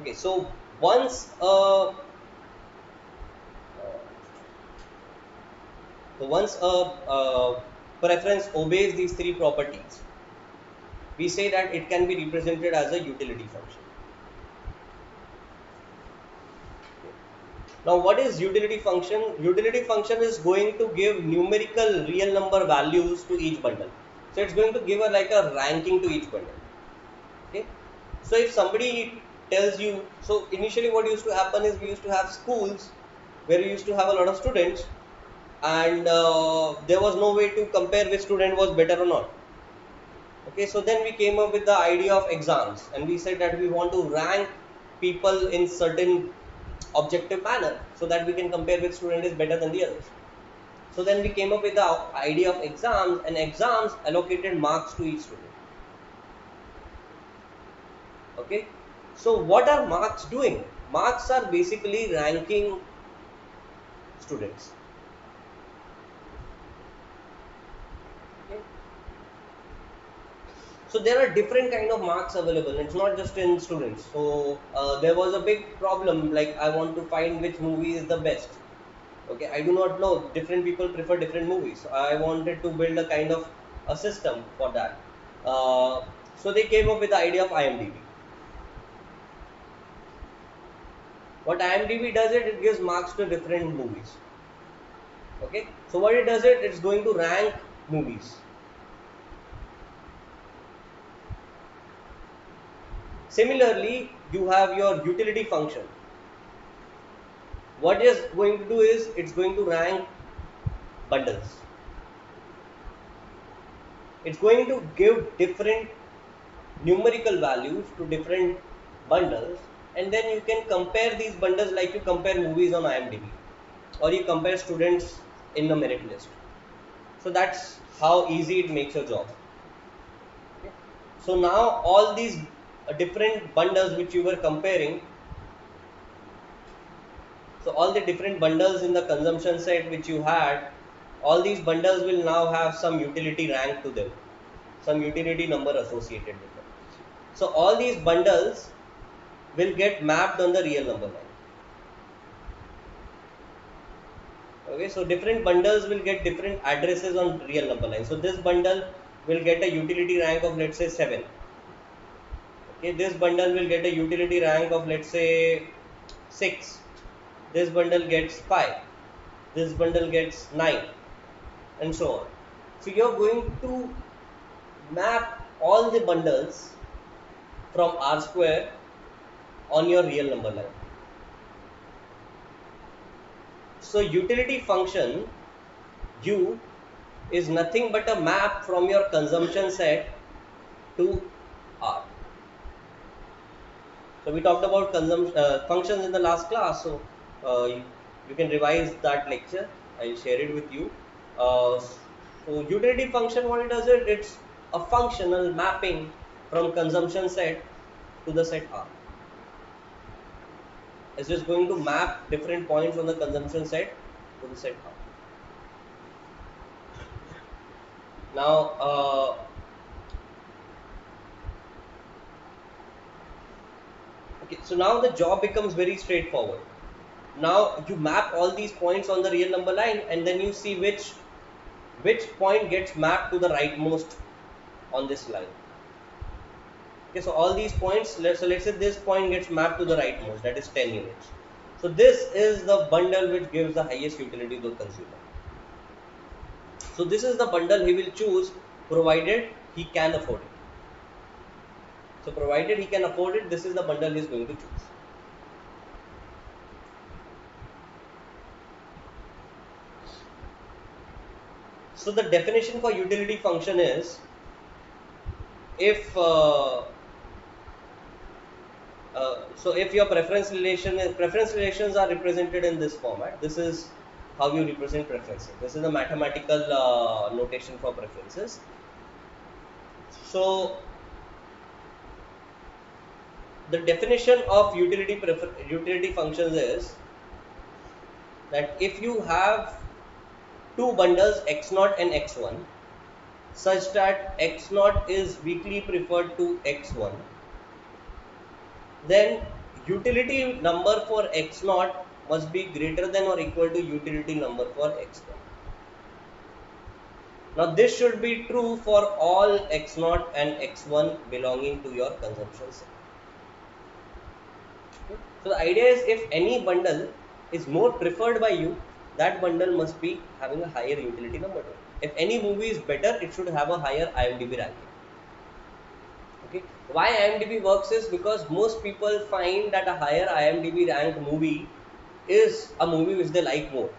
Okay, so once a preference obeys these three properties, we say that it can be represented as a utility function. Now, what is utility function? Utility function is going to give numerical real number values to each bundle. So it's going to give a like a ranking to each bundle. Okay. So if somebody tells you, so initially what used to happen is we used to have schools where we used to have a lot of students, and there was no way to compare which student was better or not. Okay, so then we came up with the idea of exams, and we said that we want to rank people in certain objective manner so that we can compare which student is better than the others. So then we came up with the idea of exams, and exams allocated marks to each student. Okay, so what are marks doing? Marks are basically ranking students. Okay, so there are different kind of marks available. It's not just in students. So there was a big problem, like I want to find which movie is the best. Okay, I do not know, different people prefer different movies. So I wanted to build a kind of a system for that. So they came up with the idea of IMDb. What IMDb does, it gives marks to different movies. Okay, so what it does, it's going to rank movies. Similarly, you have your utility function. What it's going to do is it's going to rank bundles. It's going to give different numerical values to different bundles, and then you can compare these bundles like you compare movies on IMDb, or you compare students in the merit list. So that's how easy it makes your job. Okay. So now all these different bundles which you were comparing, so all the different bundles in the consumption set which you had, all these bundles will now have some utility rank to them, some utility number associated with them. So all these bundles will get mapped on the real number line. Okay, so different bundles will get different addresses on real number line. So this bundle will get a utility rank of, let's say, 7. Okay, this bundle will get a utility rank of, let's say, 6. This bundle gets 5. This bundle gets 9, and so on. So you're going to map all the bundles from R square on your real number line. So utility function U is nothing but a map from your consumption set to R. So we talked about functions in the last class, so you can revise that lecture. I'll share it with you. So utility function, what it does, it's a functional mapping from consumption set to the set R. It's just going to map different points on the consumption set to the set R. Now, okay, so now the job becomes very straightforward. Now you map all these points on the real number line, and then you see which point gets mapped to the rightmost on this line. Okay, so all these points, let's say this point gets mapped to the rightmost, that is 10 units. So this is the bundle which gives the highest utility to the consumer. So this is the bundle he will choose, provided he can afford it. So provided he can afford it, this is the bundle he is going to choose. So the definition for utility function is, if so if your preference relations are represented in this format, this is how you represent preferences. This is the mathematical notation for preferences. So the definition of utility functions is that if you have two bundles x0 and x1 such that x0 is weakly preferred to x1, then utility number for x naught must be greater than or equal to utility number for x naught. Now this should be true for all x naught and x1 belonging to your consumption set. Okay. So the idea is, if any bundle is more preferred by you, that bundle must be having a higher utility number to it. If any movie is better, it should have a higher IMDb ranking. Okay. Why IMDb works is because most people find that a higher IMDb ranked movie is a movie which they like more.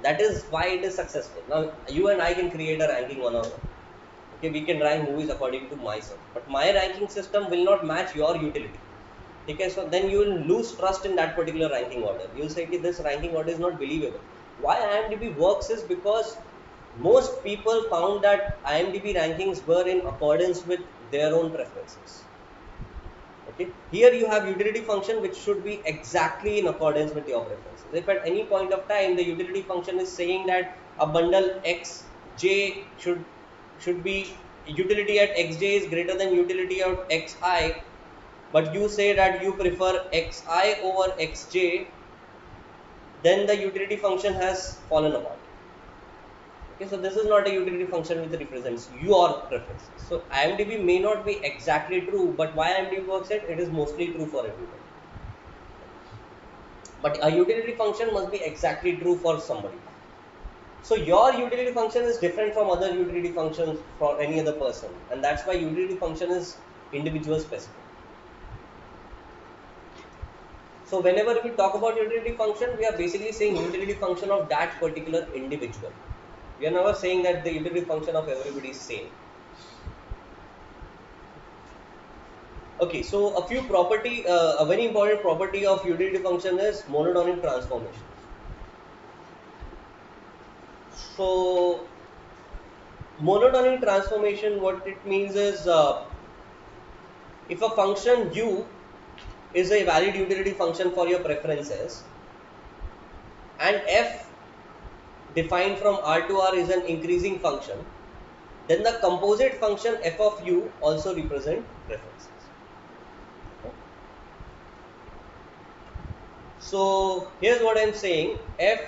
That is why it is successful. Now you and I can create a ranking one on one. Okay, we can rank movies according to myself, but my ranking system will not match your utility. Okay, so then you will lose trust in that particular ranking order. You will say, okay, this ranking order is not believable. Why IMDb works is because most people found that IMDb rankings were in accordance with their own preferences. Okay, here you have utility function which should be exactly in accordance with your preferences. If at any point of time the utility function is saying that a bundle xj should be utility at xj is greater than utility at xi, but you say that you prefer xi over xj, then the utility function has fallen apart. Okay, so this is not a utility function which represents your preferences. So IMDb may not be exactly true, but why IMDb works it is mostly true for everybody. But a utility function must be exactly true for somebody. So your utility function is different from other utility functions for any other person, and that's why utility function is individual specific. So whenever we talk about utility function, we are basically saying utility function of that particular individual. We are never saying that the utility function of everybody is same. Okay, so a few property, a very important property of utility function is monotonic transformation. So monotonic transformation, what it means is, if a function u is a valid utility function for your preferences, and f defined from R to R is an increasing function, then the composite function f of u also represent preferences. Okay. So here's what I'm saying: f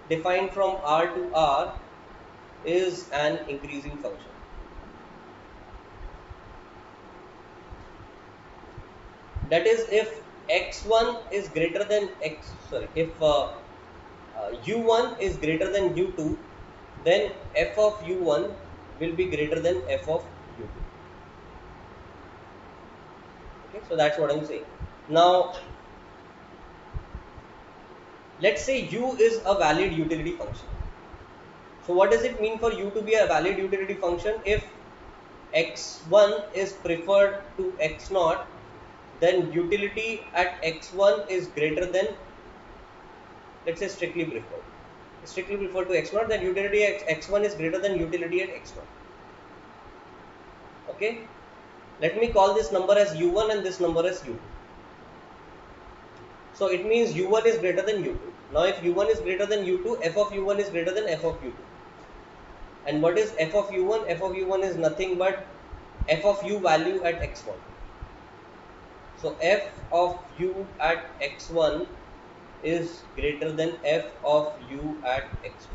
defined from R to R is an increasing function. That is, if x1 is greater than if u1 is greater than u2, then f of u1 will be greater than f of u2. Okay, so that's what I'm saying. Now, let's say u is a valid utility function. So what does it mean for u to be a valid utility function? If x1 is preferred to x0, then utility at x1 is greater than, let's say, strictly preferred to x0, then utility at x1 is greater than utility at x0. Okay, let me call this number as u1 and this number as u2. So it means u1 is greater than u2. Now if u1 is greater than u2, f of u1 is greater than f of u2. And what is f of u1? F of u1 is nothing but f of u value at x1. So f of u at x1 is greater than f of u at x2.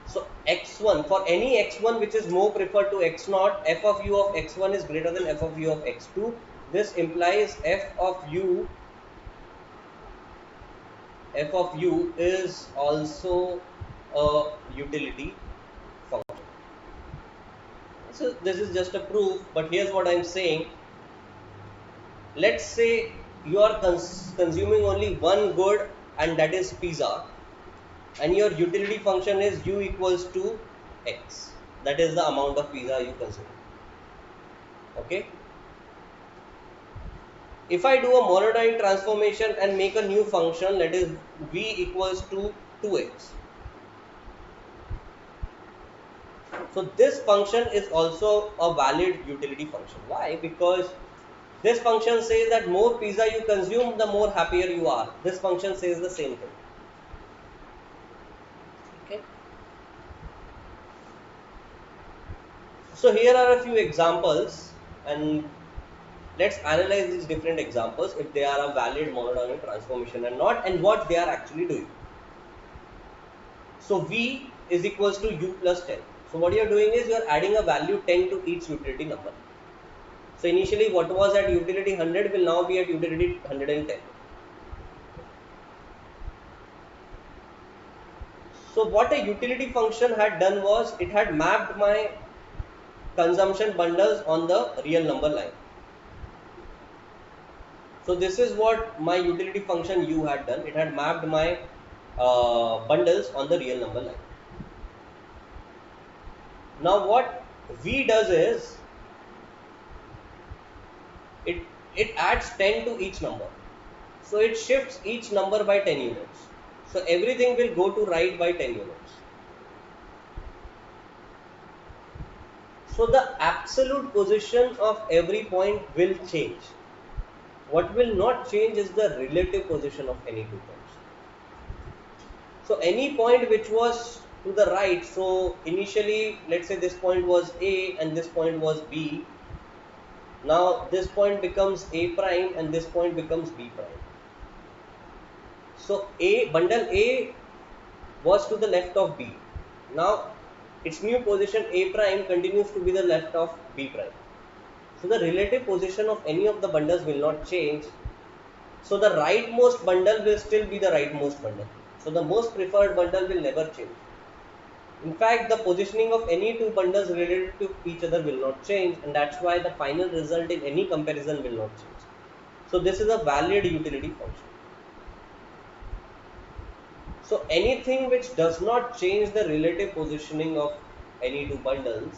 So x1, for any x1 which is more preferred to x0, f of u of x1 is greater than f of u of x2. This implies f of u is also a utility function. So this is just a proof, but here's what I'm saying. Let's say you are consuming only one good, and that is pizza, and your utility function is u equals to x. That is the amount of pizza you consume. Okay. If I do a monotonic transformation and make a new function, that is v equals to 2x. So this function is also a valid utility function. Why? Because this function says that more pizza you consume, the more happier you are. This function says the same thing. Okay. So here are a few examples, and Let's analyze these different examples if they are a valid monodromy transformation or not, and what they are actually doing. So V is equals to U plus 10. So what you are doing is you are adding a value 10 to each utility number. So initially what was at utility 100 will now be at utility 110. So what a utility function had done was it had mapped my consumption bundles on the real number line. So this is what my utility function U had done. It had mapped my bundles on the real number line. Now what V does is it adds 10 to each number. So it shifts each number by 10 units. So everything will go to right by 10 units. So the absolute position of every point will change. What will not change is the relative position of any two points. So any point which was to the right, so initially let's say this point was A and this point was B. Now this point becomes A prime and this point becomes B prime. So bundle A was to the left of B. Now its new position A prime continues to be the left of B prime. So the relative position of any of the bundles will not change. So the rightmost bundle will still be the rightmost bundle. So the most preferred bundle will never change. In fact, the positioning of any two bundles related to each other will not change, and that's why the final result in any comparison will not change. So this is a valid utility function. So anything which does not change the relative positioning of any two bundles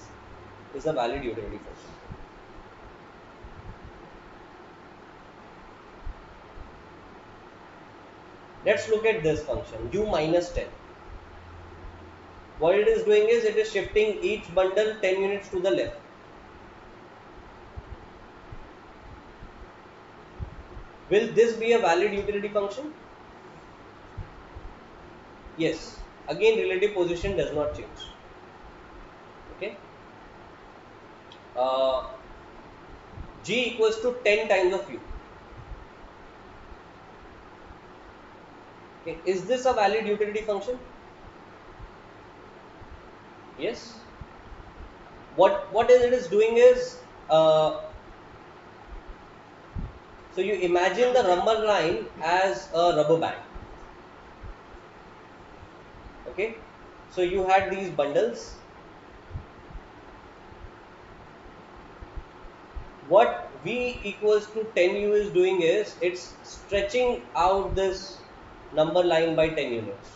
is a valid utility function. Let's look at this function U minus 10. What it is doing is it is shifting each bundle 10 units to the left. Will this be a valid utility function? Yes. Again, relative position does not change. Okay. G equals to 10 times of U. Okay. Is this a valid utility function? Yes. What it is doing is so you imagine the number line as a rubber band. Okay. So you had these bundles. What V equals to 10U is doing is it's stretching out this number line by 10 units.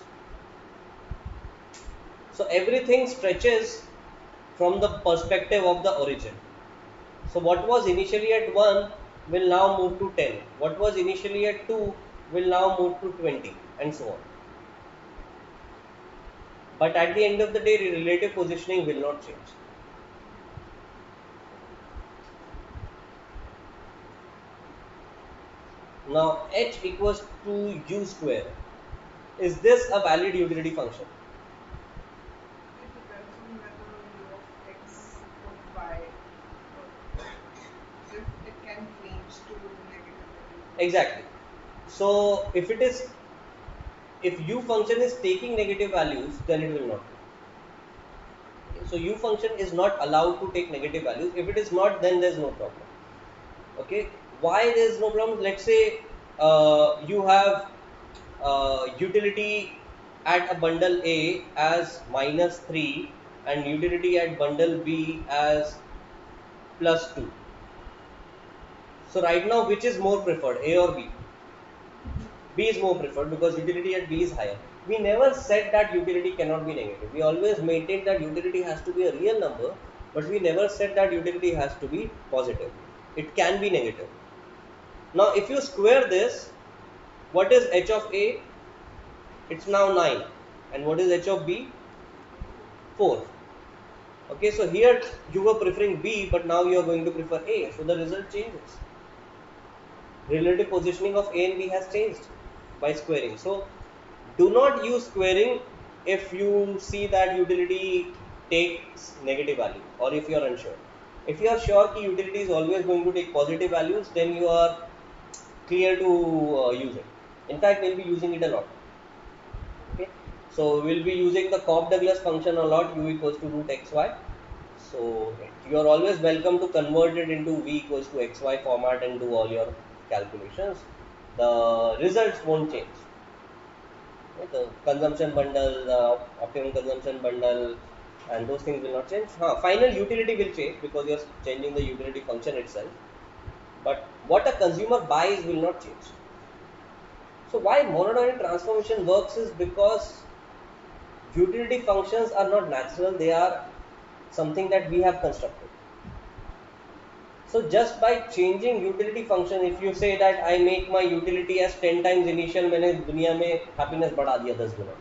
So everything stretches from the perspective of the origin. So what was initially at 1 will now move to 10. What was initially at 2 will now move to 20 and so on. But at the end of the day, relative positioning will not change. Now H equals to U square. Is this a valid utility function? It depends on whether u of x or y, if it can range to negative value. Exactly. So if U function is taking negative values, then it will not. So U function is not allowed to take negative values. If it is not, then there is no problem. Okay. Why there is no problem? Let's say you have utility at a bundle A as -3 and utility at bundle B as +2. So right now, which is more preferred, A or B? B is more preferred because utility at B is higher. We never said that utility cannot be negative. We always maintained that utility has to be a real number, but we never said that utility has to be positive. It can be negative. Now, if you square this, what is h of A? It's now 9. And what is h of B? 4. Okay, so here you were preferring B, but now you are going to prefer A. So the result changes. Relative positioning of A and B has changed by squaring. So do not use squaring if you see that utility takes negative value or if you are unsure. If you are sure कि utility is always going to take positive values, then you are clear to use it. In fact, we'll be using it a lot. Okay, so we'll be using the Cobb-Douglas function a lot, u equals to root xy. So you are always welcome to convert it into v equals to xy format and do all your calculations. The results won't change. Okay, the consumption bundle, the optimum consumption bundle, and those things will not change. Final utility will change because you're changing the utility function itself. But what a consumer buys will not change. So why monotonic transformation works is because utility functions are not natural, they are something that we have constructed. So just by changing utility function, if you say that I make my utility as 10 times initial, मैंने दुनिया में happiness बढ़ा दिया 10 गुना.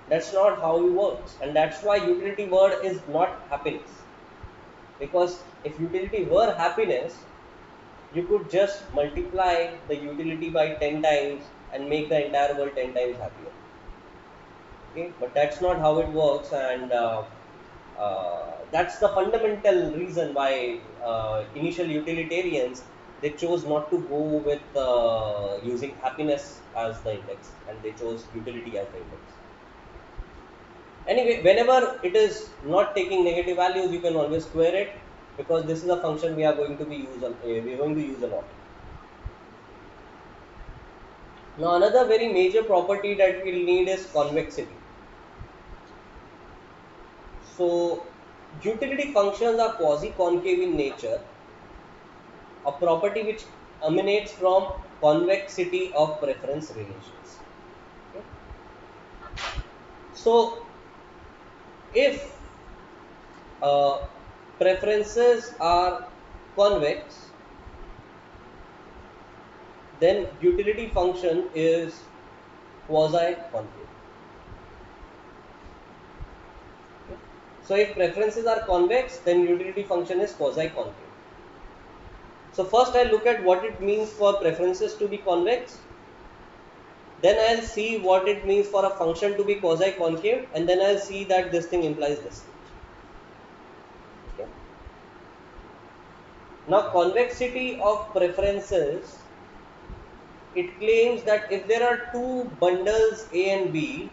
That's not how it works, and that's why utility word is not happiness. Because if utility were happiness, you could just multiply the utility by 10 times and make the entire world 10 times happier. Okay, but that's not how it works, and that's the fundamental reason why initial utilitarians, they chose not to go with using happiness as the index, and they chose utility as the index. Anyway, whenever it is not taking negative values, you can always square it, because this is a function we are going to use a lot. Now another very major property that we'll need is convexity. So utility functions are quasi-concave in nature, a property which emanates from convexity of preference relations. Okay. So if preferences are convex, then utility function is quasi-concave. Okay. So if preferences are convex, then utility function is quasi-concave. So first I'll look at what it means for preferences to be convex. Then I'll see what it means for a function to be quasi-concave, and then I'll see that this thing implies this. Okay. Now convexity of preferences, it claims that if there are two bundles A and B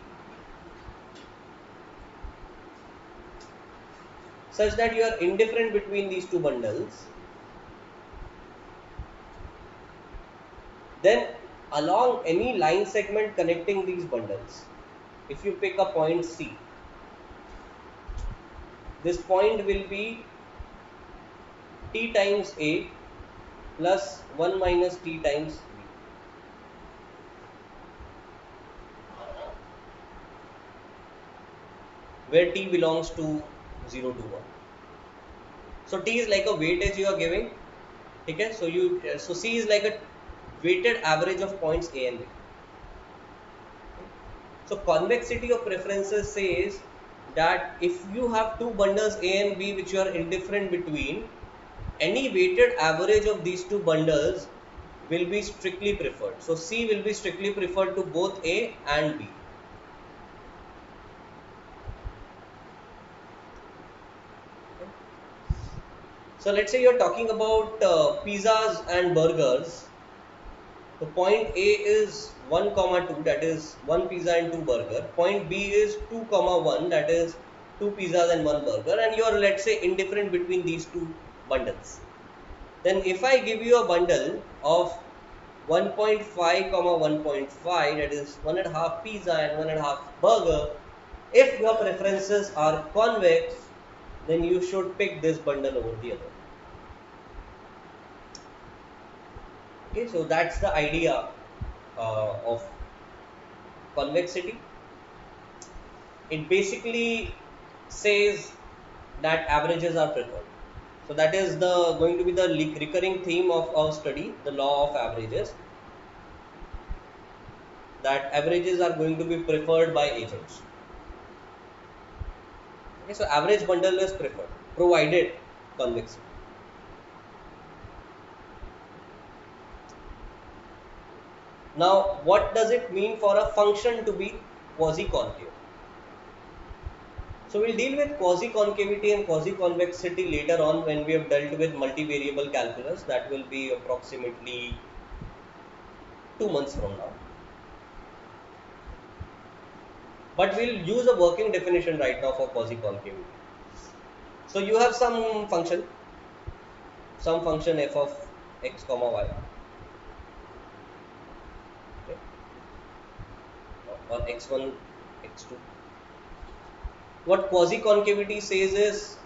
such that you are indifferent between these two bundles, then along any line segment connecting these bundles, if you pick a point C, this point will be T times A plus 1 minus T times B. Where T belongs to 0 to 1. So T is like a weightage you are giving. Okay? So C is like a weighted average of points A and B. So convexity of preferences says that if you have two bundles A and B which you are indifferent between, any weighted average of these two bundles will be strictly preferred. So C will be strictly preferred to both A and B. So let's say you're talking about pizzas and burgers. So point A is 1, 2, that is 1 pizza and 2 burger. Point B is 2, 1, that is 2 pizzas and 1 burger, and you are, let's say, indifferent between these two bundles. Then if I give you a bundle of 1.5, 1.5, that is 1.5 pizza and 1.5 burger, if your preferences are convex, then you should pick this bundle over the other. Okay, so that's the idea of convexity. It basically says that averages are preferred. So that is going to be the recurring theme of our study, the law of averages. That averages are going to be preferred by agents. Okay, so average bundle is preferred, provided convexity. Now, what does it mean for a function to be quasi-concave? So we'll deal with quasi-concavity and quasi-convexity later on when we have dealt with multivariable calculus. That will be approximately 2 months from now. But we'll use a working definition right now for quasi-concavity. So you have some function f of x comma y, okay, or x1, x2. What quasi-concavity says is,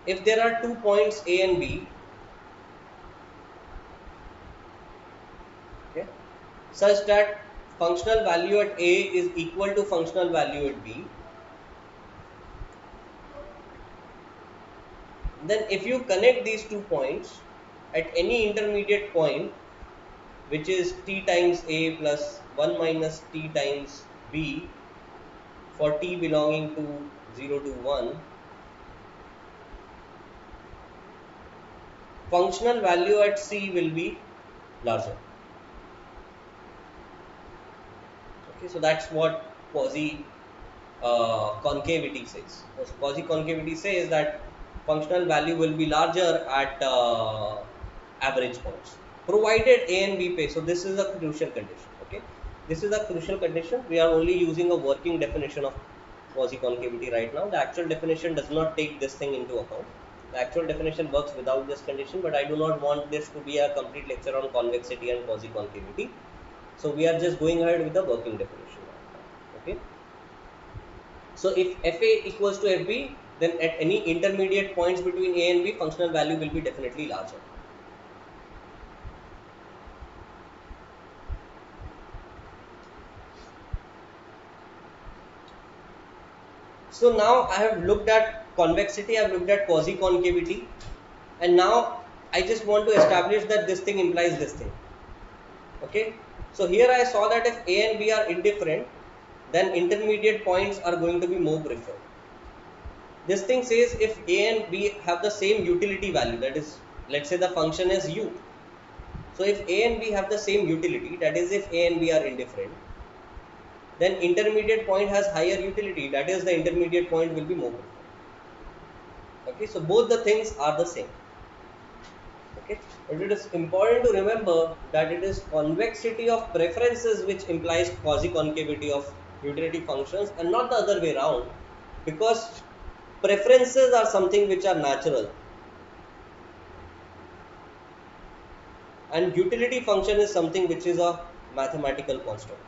if there are 2 points A and B, okay, such that functional value at A is equal to functional value at B, then if you connect these 2 points at any intermediate point, which is t times A plus 1 minus t times B for t belonging to 0 to 1, functional value at C will be larger. Okay, so that's what quasi-concavity says. Quasi-concavity says that functional value will be larger at average points, provided A and B pay. So this is a crucial condition. Okay, this is a crucial condition. We are only using a working definition of quasi-concavity right now. The actual definition does not take this thing into account. The actual definition works without this condition, but I do not want this to be a complete lecture on convexity and quasi-concavity. So we are just going ahead with the working definition. Okay. So if Fa equals to Fb, then at any intermediate points between A and B, functional value will be definitely larger. So now I have looked at convexity, I have looked at quasi-concavity, and now I just want to establish that this thing implies this thing. Okay. So here I saw that if A and B are indifferent, then intermediate points are going to be more preferred. This thing says if A and B have the same utility value, that is, let's say the function is u. So if A and B have the same utility, that is if A and B are indifferent, then intermediate point has higher utility, that is the intermediate point will be more preferred. Okay, so both the things are the same. Okay, but it is important to remember that it is convexity of preferences which implies quasi-concavity of utility functions and not the other way around, because preferences are something which are natural and utility function is something which is a mathematical construct.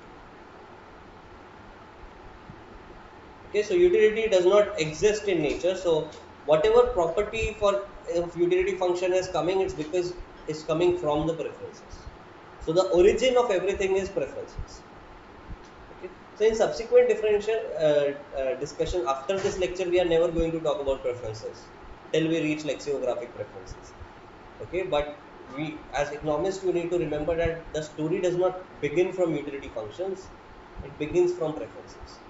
Okay, so utility does not exist in nature, so whatever property for if utility function is coming, it's because it's coming from the preferences. So the origin of everything is preferences. Okay, so in subsequent differential discussion after this lecture, we are never going to talk about preferences till we reach lexicographic preferences. Okay, but we as economists, you need to remember that the story does not begin from utility functions, it begins from preferences.